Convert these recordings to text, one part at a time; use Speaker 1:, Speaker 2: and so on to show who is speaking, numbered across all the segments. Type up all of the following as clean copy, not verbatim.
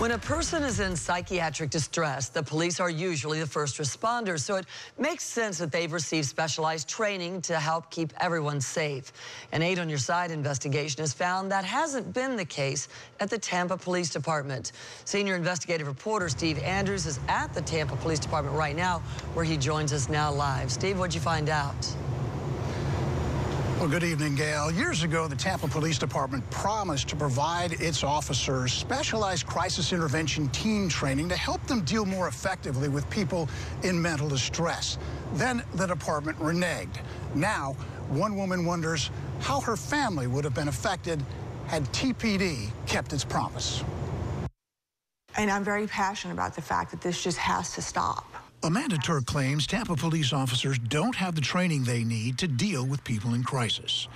Speaker 1: When a person is in psychiatric distress, the police are usually the first responders, so it makes sense that they've received specialized training to help keep everyone safe. An 8 on Your Side investigation has found that hasn't been the case at the Tampa Police Department. Senior investigative reporter Steve Andrews is at the Tampa Police Department right now, where he joins us now live. Steve, what'd you find out?
Speaker 2: Well, good evening, Gail. Years ago, the Tampa Police Department promised to provide its officers specialized crisis intervention team training to help them deal more effectively with people in mental distress. Then the department reneged. Now, one woman wonders how her family would have been affected had TPD kept its promise.
Speaker 3: And I'm very passionate about the fact that this just has to stop.
Speaker 2: Amanda Turk claims Tampa police officers don't have the training they need to deal with people in crisis.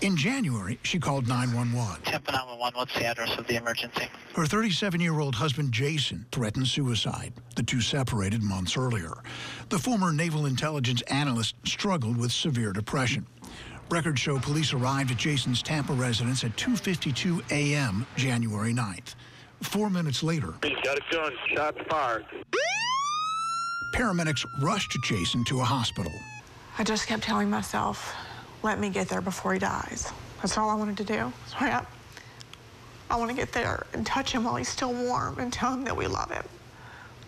Speaker 2: In January, she called 911.
Speaker 4: Tampa 911, what's the address of the emergency?
Speaker 2: Her 37-year-old husband, Jason, threatened suicide. The two separated months earlier. The former naval intelligence analyst struggled with severe depression. Records show police arrived at Jason's Tampa residence at 2:52 a.m. January 9th. 4 minutes later,
Speaker 5: he's got a gun, shots fired.
Speaker 2: Paramedics rushed Jason to a hospital.
Speaker 3: I just kept telling myself, let me get there before he dies. That's all I wanted to do. So I want to get there and touch him while he's still warm and tell him that we love him.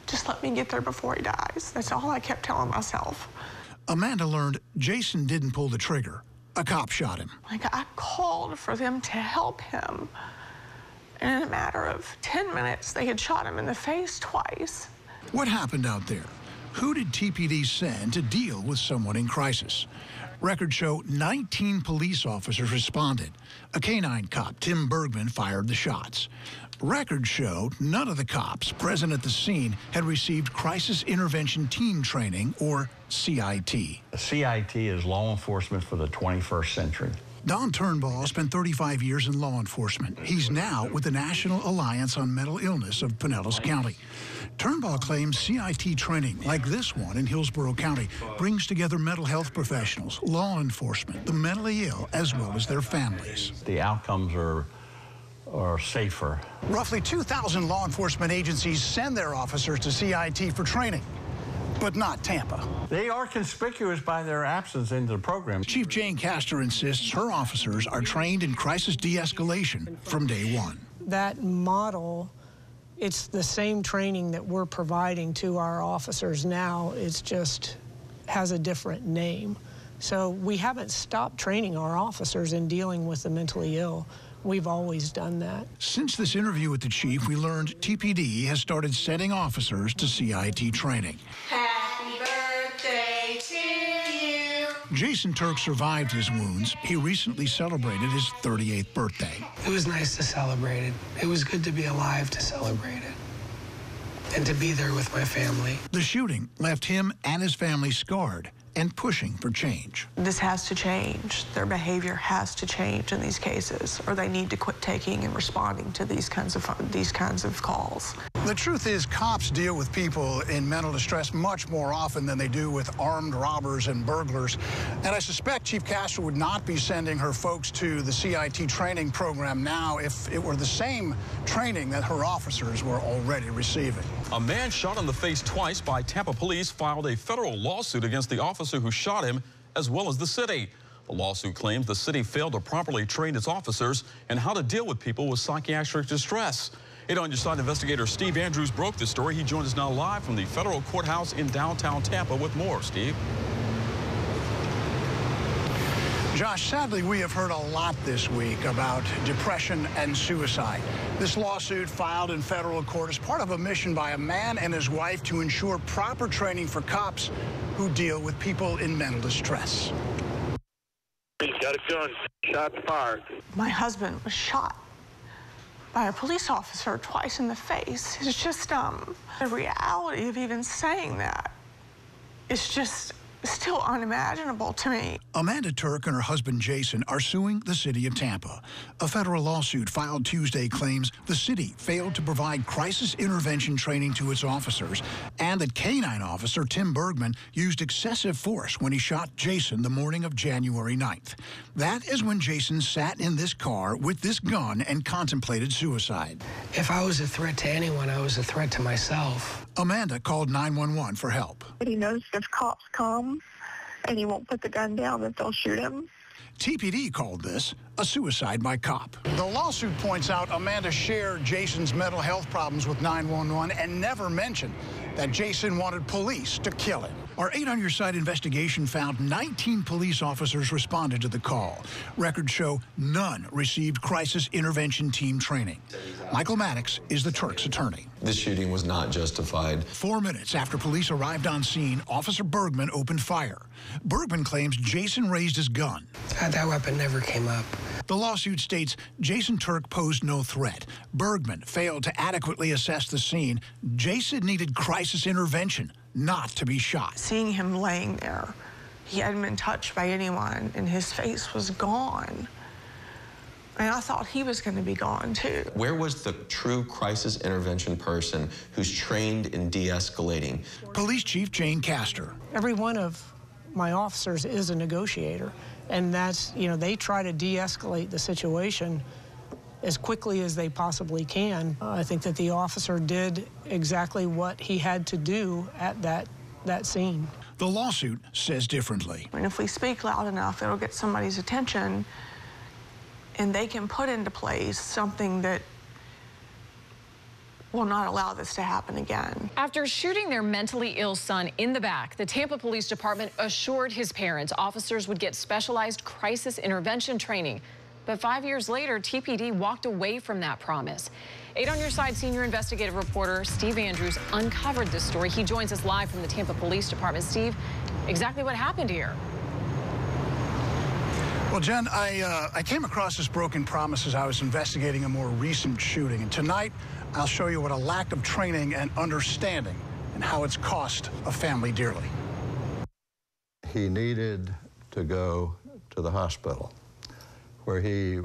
Speaker 3: Just let me get there before he dies. That's all I kept telling myself.
Speaker 2: Amanda learned Jason didn't pull the trigger. A cop shot him.
Speaker 3: I called for them to help him. And in a matter of 10 minutes, they had shot him in the face twice.
Speaker 2: What happened out there? Who did TPD send to deal with someone in crisis? Records show 19 police officers responded. A canine cop, Tim Bergman, fired the shots. Records showed none of the cops present at the scene had received Crisis Intervention Team Training, or CIT.
Speaker 6: CIT is law enforcement for the 21st century.
Speaker 2: Don Turnbull spent 35 years in law enforcement. He's now with the National Alliance on Mental Illness of Pinellas County. Turnbull claims CIT training, like this one in Hillsborough County, brings together mental health professionals, law enforcement, the mentally ill, as well as their families.
Speaker 6: The outcomes are safer.
Speaker 2: Roughly 2,000 law enforcement agencies send their officers to CIT for training, but not Tampa.
Speaker 6: They are conspicuous by their absence in the program.
Speaker 2: Chief Jane Castor insists her officers are trained in crisis de-escalation from day one.
Speaker 7: That model, it's the same training that we're providing to our officers now. It's just has a different name. So we haven't stopped training our officers in dealing with the mentally ill. We've always done that.
Speaker 2: Since this interview with the chief, we learned TPD has started sending officers to CIT training.
Speaker 3: Happy birthday to you.
Speaker 2: Jason Turk survived his wounds. He recently celebrated his 38th birthday.
Speaker 8: It was nice to celebrate it. It was good to be alive to celebrate it and to be there with my family.
Speaker 2: The shooting left him and his family scarred and pushing for change.
Speaker 3: This has to change. Their behavior has to change in these cases, or they need to quit taking and responding to these kinds of calls.
Speaker 2: The truth is, cops deal with people in mental distress much more often than they do with armed robbers and burglars. And I suspect Chief Castro would not be sending her folks to the CIT training program now if it were the same training that her officers were already receiving.
Speaker 9: A man shot in the face twice by Tampa police filed a federal lawsuit against the officer who shot him, as well as the city. The lawsuit claims the city failed to properly train its officers in how to deal with people with psychiatric distress. 8 on Your Side investigator Steve Andrews broke this story. He joins us now live from the federal courthouse in downtown Tampa with more. Steve.
Speaker 2: Josh, sadly, we have heard a lot this week about depression and suicide. This lawsuit filed in federal court is part of a mission by a man and his wife to ensure proper training for cops who deal with people in mental distress.
Speaker 5: He's got a gun, shots fired.
Speaker 3: My husband was shot by a police officer twice in the face. It's just the reality of even saying that. It's just still unimaginable to me.
Speaker 2: Amanda Turk and her husband Jason are suing the city of Tampa. A federal lawsuit filed Tuesday claims the city failed to provide crisis intervention training to its officers and and that K-9 officer Tim Bergman used excessive force when he shot Jason the morning of January 9th. That is when Jason sat in this car with this gun and contemplated suicide.
Speaker 8: If I was a threat to anyone, I was a threat to myself.
Speaker 2: Amanda called 911 for help.
Speaker 3: But he knows if cops come and he won't put the gun down, that they'll shoot him.
Speaker 2: TPD called this a suicide by cop. The lawsuit points out Amanda shared Jason's mental health problems with 911 and never mentioned that Jason wanted police to kill him. Our 8 on Your Side investigation found 19 police officers responded to the call. Records show none received crisis intervention team training. Michael Maddox is the Turk's attorney.
Speaker 10: This shooting was not justified.
Speaker 2: 4 minutes after police arrived on scene, Officer Bergman opened fire. Bergman claims Jason raised his gun.
Speaker 8: That weapon never came up.
Speaker 2: The lawsuit states Jason Turk posed no threat. Bergman failed to adequately assess the scene. Jason needed crisis intervention, not to be shot.
Speaker 3: Seeing him laying there, he hadn't been touched by anyone, and his face was gone. And I thought he was going to be gone, too.
Speaker 10: Where was the true crisis intervention person who's trained in de-escalating?
Speaker 2: Police Chief Jane Castor.
Speaker 7: Every one of my officers is a negotiator, and that's, they try to de-escalate the situation as quickly as they possibly can. I think that the officer did exactly what he had to do at that scene.
Speaker 2: The lawsuit says differently.
Speaker 3: And if we speak loud enough, it'll get somebody's attention, and they can put into place something that will not allow this to happen again.
Speaker 11: After shooting their mentally ill son in the back, the Tampa Police Department assured his parents officers would get specialized crisis intervention training. But 5 years later, TPD walked away from that promise. 8 on Your Side senior investigative reporter Steve Andrews uncovered this story. He joins us live from the Tampa Police Department. Steve, exactly what happened here?
Speaker 2: Well, Jen, I came across this broken promise as I was investigating a more recent shooting. And tonight, I'll show you what a lack of training and understanding and how it's cost a family dearly.
Speaker 12: He needed to go to the hospital where he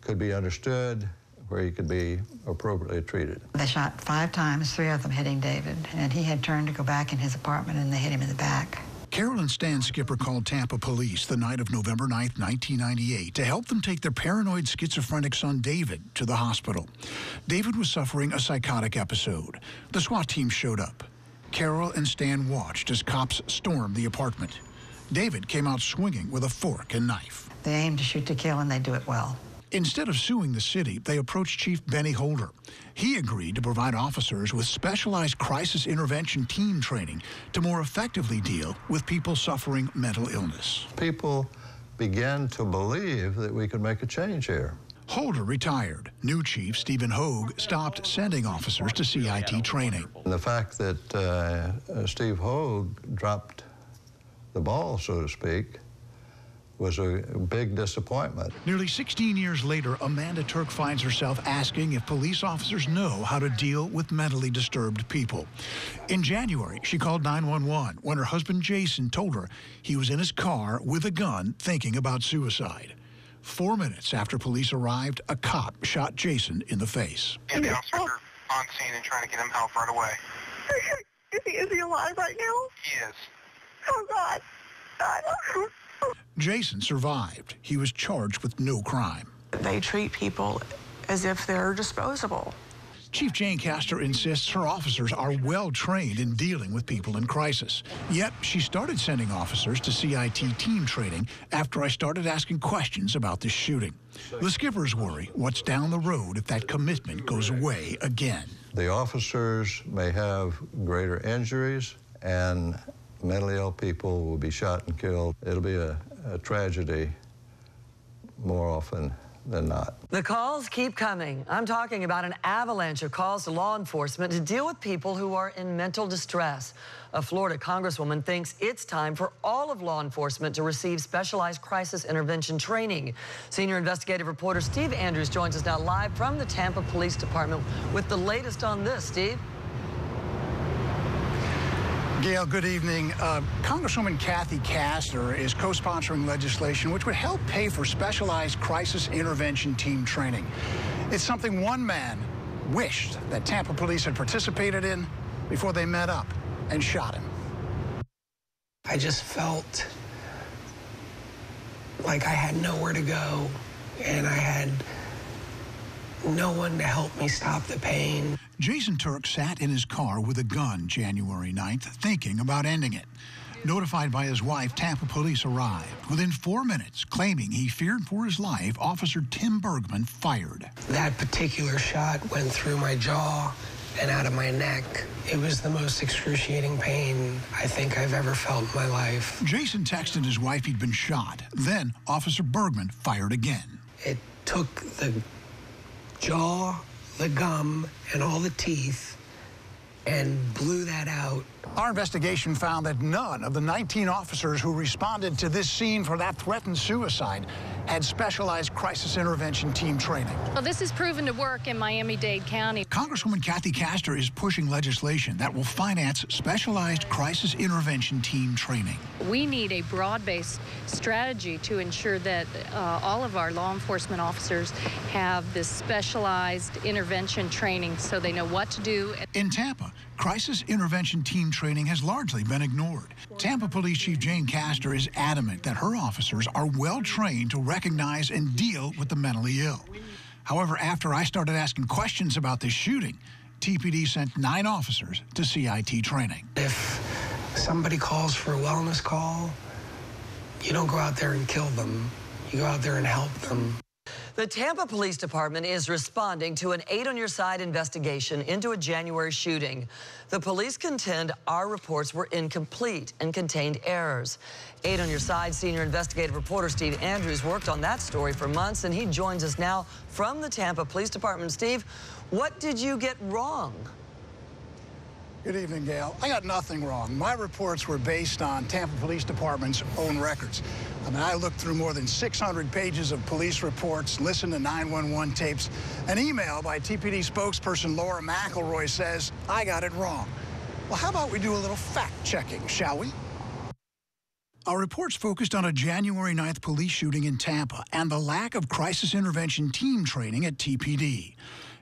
Speaker 12: could be understood, where he could be appropriately treated.
Speaker 13: They shot 5 times, 3 of them hitting David, and he had turned to go back in his apartment, and they hit him in the back.
Speaker 2: Carol and Stan Skipper called Tampa police the night of November 9th, 1998, to help them take their paranoid schizophrenic son David to the hospital. David was suffering a psychotic episode. The SWAT team showed up. Carol and Stan watched as cops stormed the apartment. David came out swinging with a fork and knife.
Speaker 13: They aim to shoot to kill, and they do it well.
Speaker 2: Instead of suing the city, they approached Chief Benny Holder. He agreed to provide officers with specialized crisis intervention team training to more effectively deal with people suffering mental illness.
Speaker 12: People began to believe that we could make a change here.
Speaker 2: Holder retired. New Chief Stephen Hogue stopped sending officers to CIT training.
Speaker 12: And the fact that Steve Hogue dropped the ball, so to speak, was a big disappointment.
Speaker 2: Nearly 16 years later, Amanda Turk finds herself asking if police officers know how to deal with mentally disturbed people. In January, she called 911 when her husband Jason told her he was in his car with a gun thinking about suicide. 4 minutes after police arrived, a cop shot Jason in the face.
Speaker 5: And the officers are on scene and trying to get him help right away.
Speaker 3: Is he alive right now?
Speaker 5: He is.
Speaker 3: Oh, God.
Speaker 2: Jason survived. He was charged with no crime.
Speaker 3: They treat people as if they're disposable.
Speaker 2: Chief Jane Castor insists her officers are well trained in dealing with people in crisis. Yet she started sending officers to CIT team training after I started asking questions about this shooting. The skippers worry what's down the road if that commitment goes away again.
Speaker 12: The officers may have greater injuries, and mentally ill people will be shot and killed. It'll be a tragedy more often than not.
Speaker 1: The calls keep coming. I'm talking about an avalanche of calls to law enforcement to deal with people who are in mental distress. A Florida congresswoman thinks it's time for all of law enforcement to receive specialized crisis intervention training. Senior investigative reporter Steve Andrews joins us now live from the Tampa Police Department with the latest on this. Steve?
Speaker 2: Gail, good evening. Congresswoman Kathy Castor is co-sponsoring legislation which would help pay for specialized crisis intervention team training. It's something one man wished that Tampa police had participated in before they met up and shot him.
Speaker 8: I just felt like I had nowhere to go, and I had no one to help me stop the pain.
Speaker 2: Jason Turk sat in his car with a gun January 9th, thinking about ending it. Notified by his wife, Tampa police arrived. Within 4 minutes, claiming he feared for his life, Officer Tim Bergman fired.
Speaker 8: That particular shot went through my jaw and out of my neck. It was the most excruciating pain I think I've ever felt in my life.
Speaker 2: Jason texted his wife he'd been shot. Then Officer Bergman fired again.
Speaker 8: It took the jaw, the gum, and all the teeth and blew that out.
Speaker 2: Our investigation found that none of the 19 officers who responded to this scene for that threatened suicide had specialized crisis intervention team training.
Speaker 14: Well, this has proven to work in Miami-Dade County.
Speaker 2: Congresswoman Kathy Castor is pushing legislation that will finance specialized crisis intervention team training.
Speaker 14: We need a broad-based strategy to ensure that all of our law enforcement officers have this specialized intervention training so they know what to do.
Speaker 2: In Tampa, crisis intervention team training has largely been ignored. Tampa Police Chief Jane Castor is adamant that her officers are well trained to recognize and deal with the mentally ill. However, after I started asking questions about this shooting, TPD sent 9 officers to CIT training.
Speaker 8: If somebody calls for a wellness call, you don't go out there and kill them. You go out there and help them.
Speaker 1: The Tampa Police Department is responding to an 8 on Your Side investigation into a January shooting. The police contend our reports were incomplete and contained errors. 8 on Your Side senior investigative reporter Steve Andrews worked on that story for months, and he joins us now from the Tampa Police Department. Steve, what did you get wrong?
Speaker 2: Good evening, Gail. I got nothing wrong. My reports were based on Tampa Police Department's own records. I mean, I looked through more than 600 pages of police reports, listened to 911 tapes. An email by TPD spokesperson Laura McElroy says I got it wrong. Well, how about we do a little fact-checking, shall we? Our reports focused on a January 9th police shooting in Tampa and the lack of crisis intervention team training at TPD.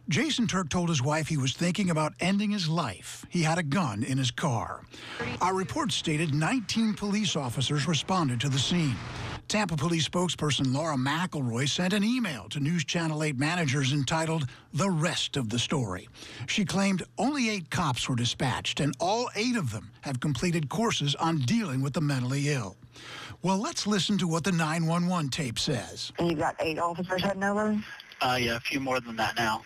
Speaker 2: Jason Turk told his wife he was thinking about ending his life. He had a gun in his car. Our report stated 19 police officers responded to the scene. Tampa Police spokesperson Laura McElroy sent an email to News Channel 8 managers entitled The Rest of the Story. She claimed only 8 cops were dispatched, and all 8 of them have completed courses on dealing with the mentally ill. Well, let's listen to what the 911 tape says.
Speaker 15: And you got 8 officers heading over?
Speaker 4: Yeah, a few more than that now.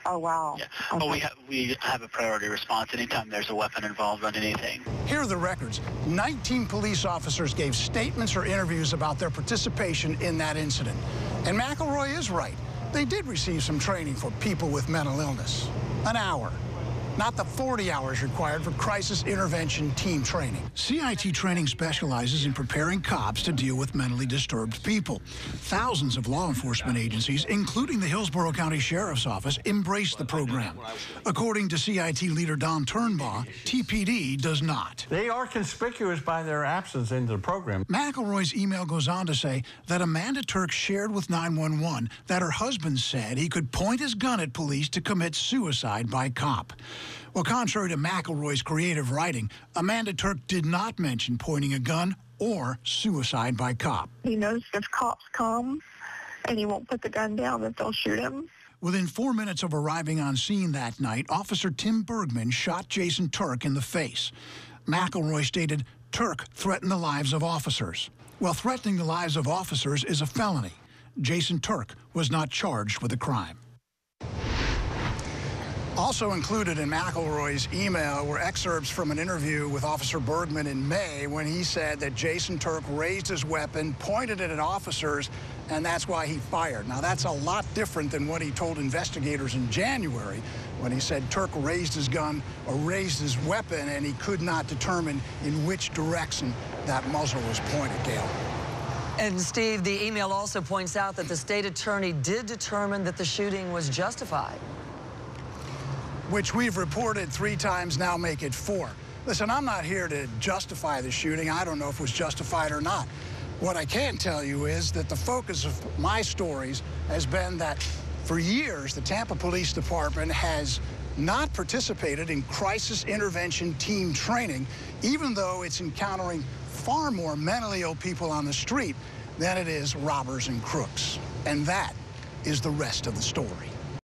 Speaker 15: Oh, wow.
Speaker 4: Yeah. Okay. Well, we have a priority response anytime there's a weapon involved on anything.
Speaker 2: Here are the records. 19 police officers gave statements or interviews about their participation in that incident. And McElroy is right. They did receive some training for people with mental illness. An hour. Not the 40 hours required for crisis intervention team training. CIT training specializes in preparing cops to deal with mentally disturbed people. Thousands of law enforcement agencies, including the Hillsborough County Sheriff's Office, embrace the program. According to CIT leader Don Turnbaugh, TPD does not.
Speaker 6: They are conspicuous by their absence in the program.
Speaker 2: McElroy's email goes on to say that Amanda Turk shared with 911 that her husband said he could point his gun at police to commit suicide by cop. Well, contrary to McElroy's creative writing, Amanda Turk did not mention pointing a gun or suicide by cop.
Speaker 15: He knows if cops come and he won't put the gun down, that they'll shoot him.
Speaker 2: Within 4 minutes of arriving on scene that night, Officer Tim Bergman shot Jason Turk in the face. McElroy stated Turk threatened the lives of officers. Well, threatening the lives of officers is a felony. Jason Turk was not charged with the crime. Also included in McElroy's email were excerpts from an interview with Officer Bergman in May when he said that Jason Turk raised his weapon, pointed it at officers, and that's why he fired. Now, that's a lot different than what he told investigators in January when he said Turk raised his gun or raised his weapon and he could not determine in which direction that muzzle was pointed, Gail.
Speaker 1: And Steve, the email also points out that the state attorney did determine that the shooting was justified.
Speaker 2: Which we've reported 3 times now, make it 4. Listen, I'm not here to justify the shooting. I don't know if it was justified or not. What I can tell you is that the focus of my stories has been that for years, the Tampa Police Department has not participated in crisis intervention team training, even though it's encountering far more mentally ill people on the street than it is robbers and crooks. And that is the rest of the story.